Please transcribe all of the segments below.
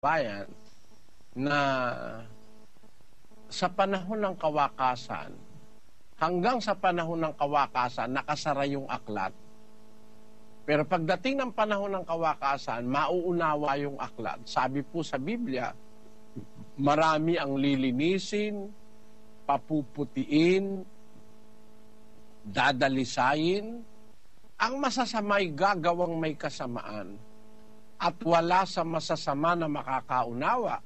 bayan na sa panahon ng kawakasan, hanggang sa panahon ng kawakasan, nakasara yung aklat. Pero pagdating ng panahon ng kawakasan, mauunawa yung aklat. Sabi po sa Biblia, marami ang lilinisin, papuputiin, dadalisayin, ang masasamay gagawang may kasamaan, at wala sa masasama na makakaunawa,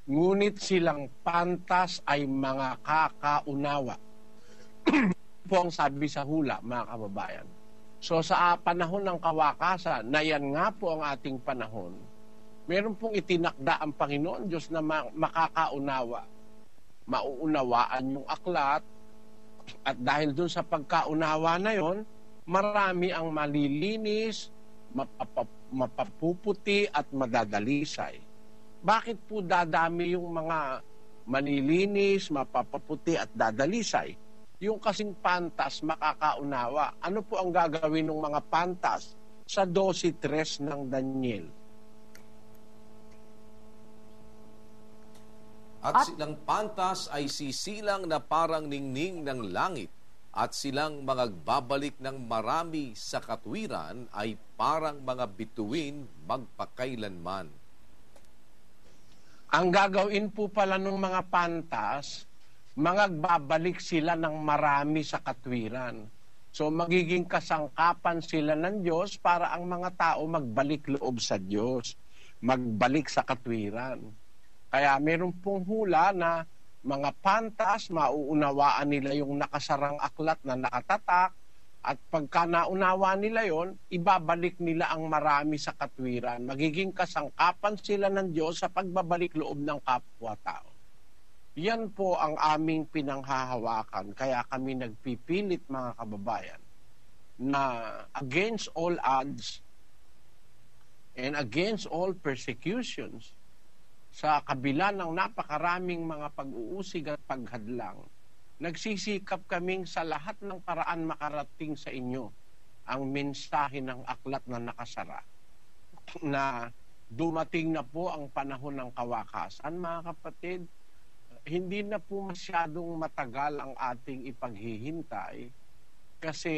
ngunit silang pantas ay mga kakaunawa. Po ang sabi sa hula, mga kababayan. So sa panahon ng kawakasan, na yan nga po ang ating panahon, meron pong itinakda ang Panginoon Diyos na makakaunawa. Mauunawaan yung aklat, at dahil dun sa pagkaunawa na yon, marami ang malilinis, mapapuputi at madadalisay. Bakit po dadami yung mga malilinis, mapapaputi at dadalisay? Yung kasing pantas makakaunawa. Ano po ang gagawin ng mga pantas sa 12:3 ng Daniel? At silang pantas ay sisilang na parang ningning ng langit, at silang magagbabalik ng marami sa katwiran ay parang mga bituin magpakailanman. Ang gagawin po pala ng mga pantas, magagbabalik sila ng marami sa katwiran. So magiging kasangkapan sila ng Diyos para ang mga tao magbalik loob sa Diyos, magbalik sa katwiran. Kaya meron pong hula na mga pantas, mauunawaan nila yung nakasarang aklat na nakatatak, at pagka naunawa nila yon, ibabalik nila ang marami sa katwiran. Magiging kasangkapan sila ng Diyos sa pagbabalik loob ng kapwa-tao. Yan po ang aming pinanghahawakan. Kaya kami nagpipilit, mga kababayan, na against all odds and against all persecutions, sa kabila ng napakaraming mga pag-uusig at paghadlang, nagsisikap kaming sa lahat ng paraan makarating sa inyo ang mensahe ng aklat na nakasara, na dumating na po ang panahon ng kawakasan, mga kapatid. Hindi na po masyadong matagal ang ating ipaghihintay, kasi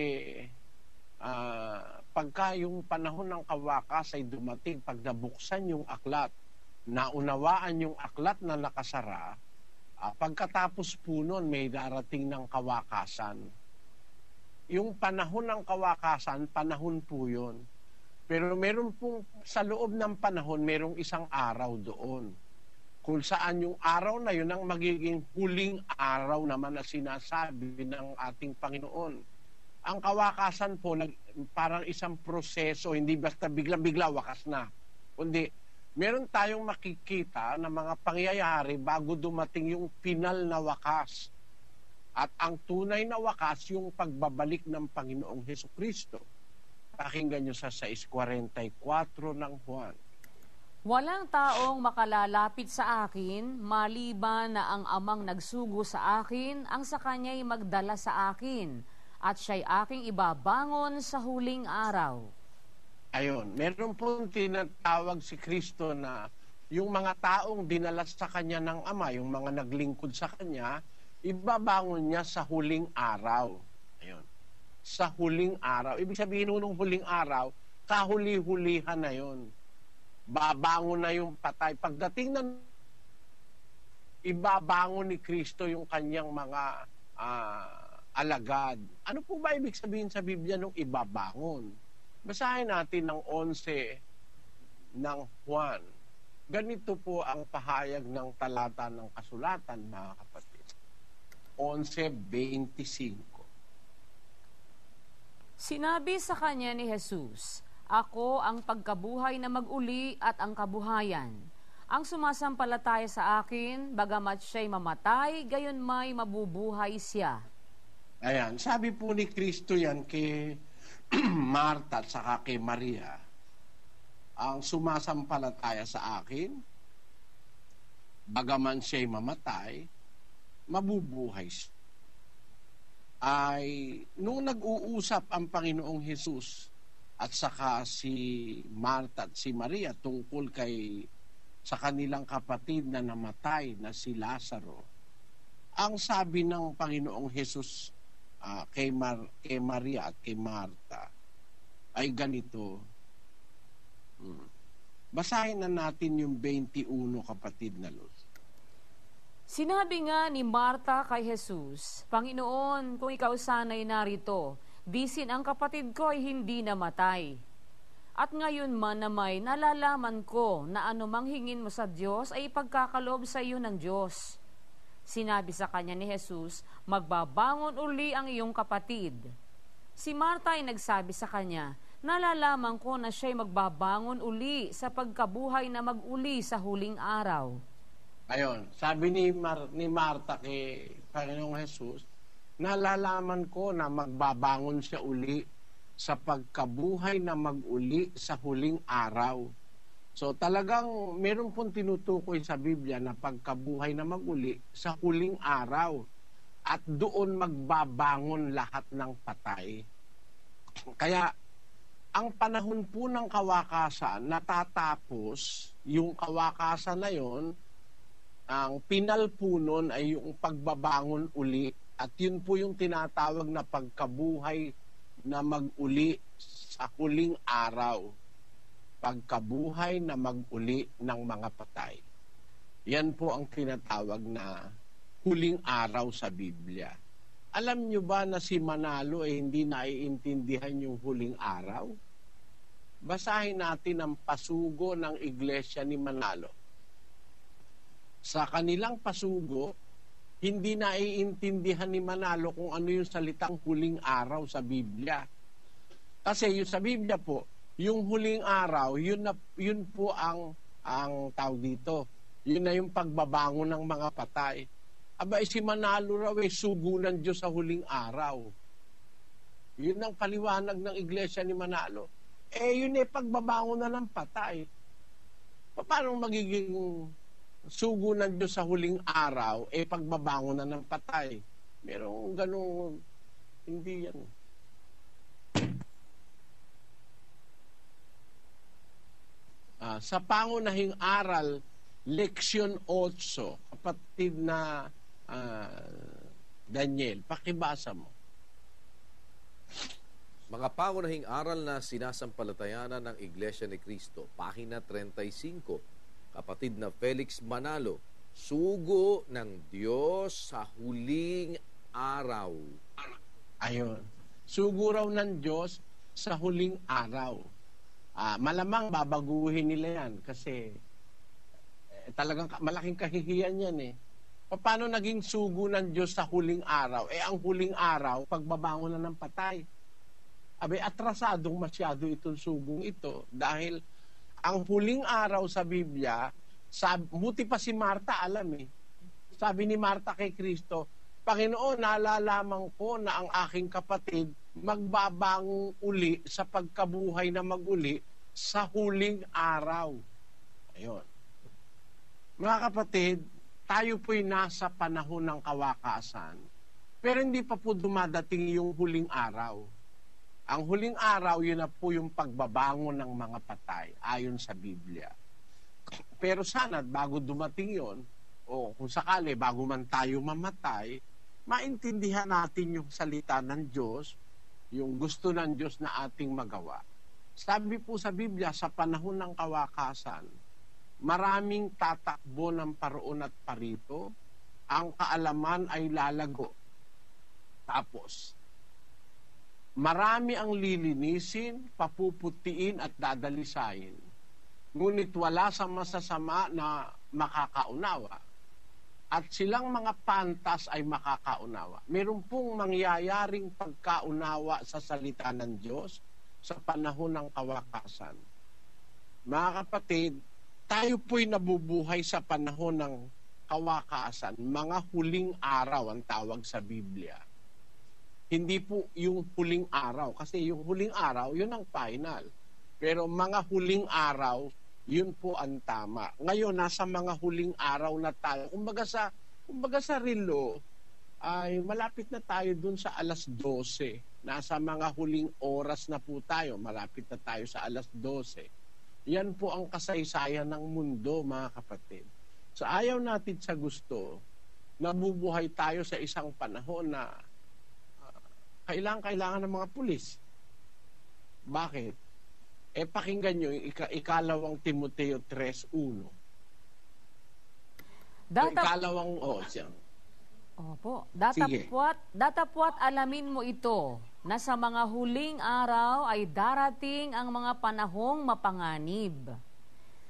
pagka yung panahon ng kawakas ay dumating, pag nabuksan yung aklat, naunawaan yung aklat na nakasara, pagkatapos po nun may darating ng kawakasan. Yung panahon ng kawakasan, panahon po yun. Pero meron pong sa loob ng panahon, merong isang araw doon, kung saan yung araw na yun ang magiging huling araw naman na sinasabi ng ating Panginoon. Ang kawakasan po, parang isang proseso, hindi basta bigla-bigla wakas na, kundi meron tayong makikita na mga pangyayari bago dumating yung final na wakas. At ang tunay na wakas, yung pagbabalik ng Panginoong Hesukristo. Pakinggan nyo sa 6:44 ng Juan. Walang taong makalalapit sa akin, maliban na ang amang nagsugo sa akin, ang sa kanya'y magdala sa akin, at siya'y aking ibabangon sa huling araw. Ayon, meron pong tinatawag si Kristo na yung mga taong dinala sa kanya ng Ama, yung mga naglingkod sa kanya, ibabangon niya sa huling araw. Ayon, sa huling araw. Ibig sabihin nung huling araw, kahuli-hulihan na yon. Babangon na yung patay. Pagdating ng ibabangon ni Kristo yung kanyang mga alagad. Ano po ba ibig sabihin sa Biblia nung ibabangon? Basahin natin ng 11 ng Juan. Ganito po ang pahayag ng talata ng kasulatan, mga kapatid. 11:25. Sinabi sa kanya ni Jesus, "Ako ang pagkabuhay na mag-uli at ang kabuhayan. Ang sumasampalataya sa akin, bagamat siya'y mamatay, gayon may mabubuhay siya." Ayan, sabi po ni Kristo yan kay Marta at saka kay Maria, ang sumasampalataya sa akin, bagaman siya'y mamatay, mabubuhay siya. Ay, nung nag-uusap ang Panginoong Hesus at saka si Marta at si Maria tungkol kay sa kanilang kapatid na namatay na si Lazaro. Ang sabi ng Panginoong Hesus kay Maria at kay Marta ay ganito. Basahin na natin yung 21, kapatid na Luz. Sinabi nga ni Marta kay Jesus, Panginoon, kung ikaw sana'y narito, bisin ang kapatid ko ay hindi namatay. At ngayon man na may nalalaman ko na anumang hingin mo sa Diyos ay ipagkakaloob sa iyo ng Diyos. Sinabi sa kanya ni Jesus, magbabangon uli ang iyong kapatid. Si Marta ay nagsabi sa kanya, nalalaman ko na siya'y magbabangon uli sa pagkabuhay na mag-uli sa huling araw. Ayon, sabi ni Marta kay Panginoong Jesus, nalalaman ko na magbabangon siya uli sa pagkabuhay na mag-uli sa huling araw. So talagang meron pong tinutukoy sa Biblia na pagkabuhay na mag-uli sa huling araw at doon magbabangon lahat ng patay. Kaya ang panahon po ng kawakasan, natatapos yung kawakasan na yon. Ang pinal po nun ay yung pagbabangon uli at yun po yung tinatawag na pagkabuhay na mag-uli sa huling araw. Pagkabuhay na mag-uli ng mga patay. Yan po ang tinatawag na huling araw sa Biblia. Alam nyo ba na si Manalo hindi naiintindihan yung huling araw? Basahin natin ang pasugo ng iglesia ni Manalo. Sa kanilang pasugo, hindi naiintindihan ni Manalo kung ano yung salitang huling araw sa Biblia. Kasi yung sa Biblia po, yung huling araw, yun po ang tawag dito. Yun na yung pagbabangon ng mga patay. Aba, si Manalo raw sugo ng Diyos sa huling araw. Yun ang paliwanag ng iglesia ni Manalo. Yun pagbabangon na ng patay. Paano magiging sugo ng Diyos sa huling araw, pagbabangon na ng patay? Merong ganong, hindi yan. Sa pangunahing aral, Leksyon 8, kapatid na Daniel, pakibasa mo. Mga pangunahing aral na sinasampalatayanan ng Iglesia ni Cristo, pahina 35, kapatid na Felix Manalo, sugo ng Diyos sa huling araw. Ayun. Sugo raw ng Diyos sa huling araw. Malamang babaguhin nila yan kasi talagang malaking kahihiyan yan eh. Paano naging sugo ng Diyos sa huling araw? Ang huling araw, pagbabangon na ng patay. Atrasadong masyado itong sugong ito dahil ang huling araw sa Biblia, buti pa si Marta alam eh. Sabi ni Marta kay Kristo, Panginoon, nalalaman ko na ang aking kapatid magbabangon uli sa pagkabuhay na mag-uli sa huling araw. Ayun. Mga kapatid, tayo po'y nasa panahon ng kawakasan, pero hindi pa po dumadating yung huling araw. Ang huling araw, yun na po yung pagbabangon ng mga patay, ayon sa Biblia. Pero sana, bago dumating yon, o kung sakali, bago man tayo mamatay, maintindihan natin yung salita ng Diyos, yung gusto ng Diyos na ating magawa. Sabi po sa Biblia, sa panahon ng kawakasan, maraming tatakbo ng paroon at parito, ang kaalaman ay lalago. Tapos, marami ang lilinisin, papuputiin at dadalisayin. Ngunit wala sa masasama na makakaunawa. At silang mga pantas ay makakaunawa. Meron pong mangyayaring pagkaunawa sa salita ng Diyos sa panahon ng kawakasan. Mga kapatid, tayo po'y nabubuhay sa panahon ng kawakasan. Mga huling araw ang tawag sa Biblia. Hindi po yung huling araw. Kasi yung huling araw, yun ang final. Pero mga huling araw, yun po ang tama. Ngayon, nasa mga huling araw na tayo. Kumbaga sa relo, ay malapit na tayo dun sa alas 12. Nasa mga huling oras na po tayo. Malapit na tayo sa alas 12. Yan po ang kasaysayan ng mundo, mga kapatid. Sa ayaw natin sa gusto, nabubuhay tayo sa isang panahon na kailangan ng mga pulis. Bakit? Pakinggan nyo yung ikalawang Timoteo 3:1. Ikalawang, siyang. Opo. Sige. Datapwat alamin mo ito, na sa mga huling araw ay darating ang mga panahong mapanganib.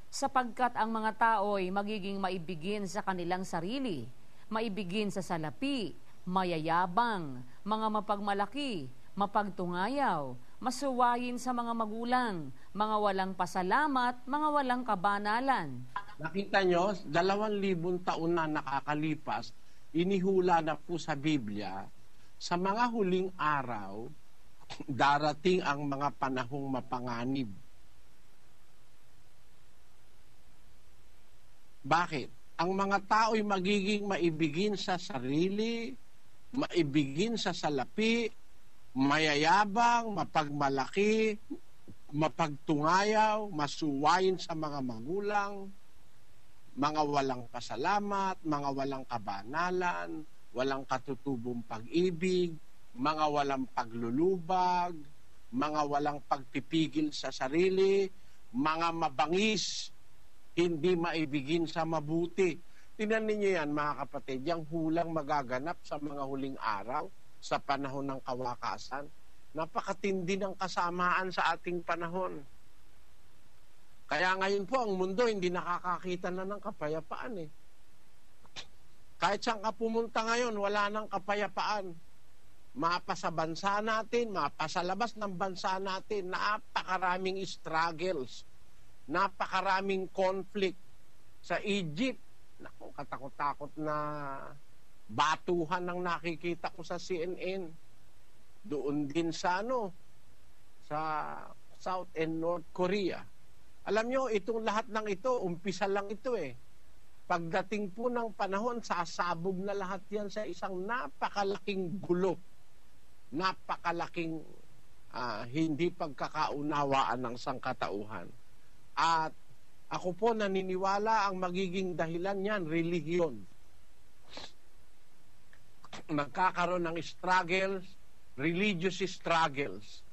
Sapagkat ang mga tao ay magiging maibigin sa kanilang sarili, maibigin sa salapi, mayayabang, mga mapagmalaki, mapagtungayaw, masuwayin sa mga magulang, mga walang pasalamat, mga walang kabanalan. Nakita nyo, 2,000 taon na nakakalipas, inihula na po sa Biblia, sa mga huling araw, darating ang mga panahong mapanganib. Bakit? Ang mga tao'y magiging maibigin sa sarili, maibigin sa salapi, mayayabang, mapagmalaki, mapagtungayaw, masuwayin sa mga magulang, mga walang pasalamat, mga walang kabanalan, walang katutubong pag-ibig, mga walang paglulubag, mga walang pagpipigil sa sarili, mga mabangis, hindi maibigin sa mabuti. Tingnan ninyo yan, mga kapatid, yung hulang magaganap sa mga huling araw, sa panahon ng kawakasan. Napakatindi ng kasamaan sa ating panahon. Kaya ngayon po, ang mundo hindi nakakakita na ng kapayapaan eh. Kahit saan ka pumunta ngayon, wala nang kapayapaan. Mapa sa bansa natin, mapa sa labas ng bansa natin, napakaraming struggles, napakaraming conflict. Sa Egypt, naku, katakot-takot na batuhan ang nakikita ko sa CNN. Doon din sa sa South and North Korea. Alam nyo, itong lahat ng ito, umpisa lang ito eh. Pagdating po ng panahon, sasabog na lahat yan sa isang napakalaking gulo. Napakalaking hindi pagkakaunawaan ng sangkatauhan. At ako po naniniwala ang magiging dahilan yan, relihiyon. Magkakaroon ng struggles, religious struggles.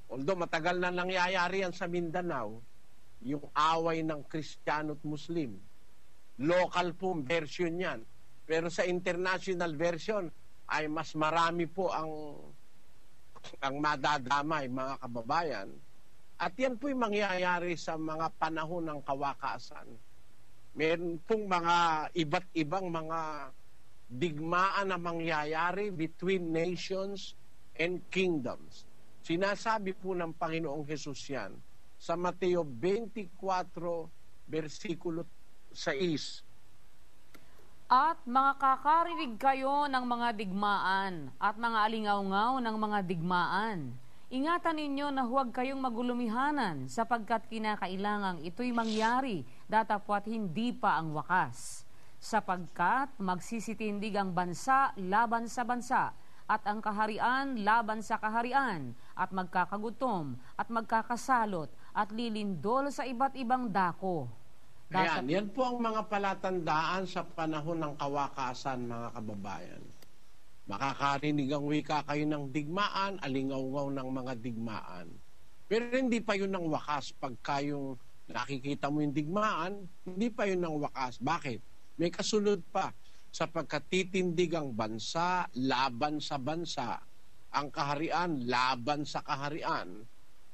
Although matagal na nangyayari yan sa Mindanao, yung away ng Kristiyano at Muslim. Local po version yan. Pero sa international version ay mas marami po ang madadamay, mga kababayan. At yan po'y mangyayari sa mga panahon ng kawakasan. Meron pong mga iba't ibang mga digmaan na mangyayari between nations and kingdoms. Sinasabi po ng Panginoong Hesus yan sa Mateo 24, versikulo 6. At makakarinig kayo ng mga digmaan at mga alingaw-ngaw ng mga digmaan. Ingatan ninyo na huwag kayong magulumihanan sapagkat kinakailangang ito'y mangyari datapwat hindi pa ang wakas. Sapagkat magsisitindig ang bansa laban sa bansa at ang kaharian laban sa kaharian at magkakagutom at magkakasalot at lilindol sa iba't ibang dako. Ayan, yan po ang mga palatandaan sa panahon ng kawakasan, mga kababayan. Makakarinig ang wika kayo ng digmaan, alingaw-ngaw ng mga digmaan. Pero hindi pa yun ang wakas. Pagka yung nakikita mo yung digmaan, hindi pa yun ang wakas. Bakit? May kasunod pa. Sapagkat titindig ang bansa, laban sa bansa. Ang kaharian, laban sa kaharian.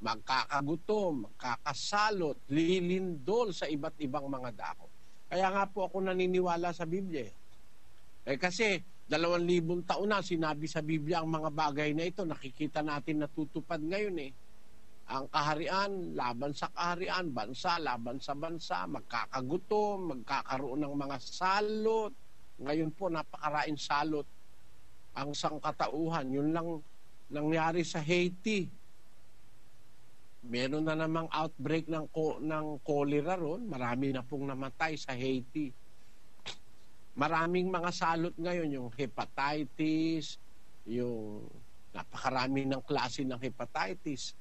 Magkakagutom, magkakasalot, lilindol sa iba't ibang mga dako. Kaya nga po ako naniniwala sa Biblia. Kasi 2,000 taon na sinabi sa Biblia ang mga bagay na ito. Nakikita natin natutupad ngayon eh. Ang kaharian, laban sa kaharian, bansa, laban sa bansa, magkakagutom, magkakaroon ng mga salot. Ngayon po, napakaraing salot ang sangkatauhan. Yun lang nangyari sa Haiti. Meron na namang outbreak ng cholera ron. Marami na pong namatay sa Haiti. Maraming mga salot ngayon, yung hepatitis, yung napakarami ng klase ng hepatitis.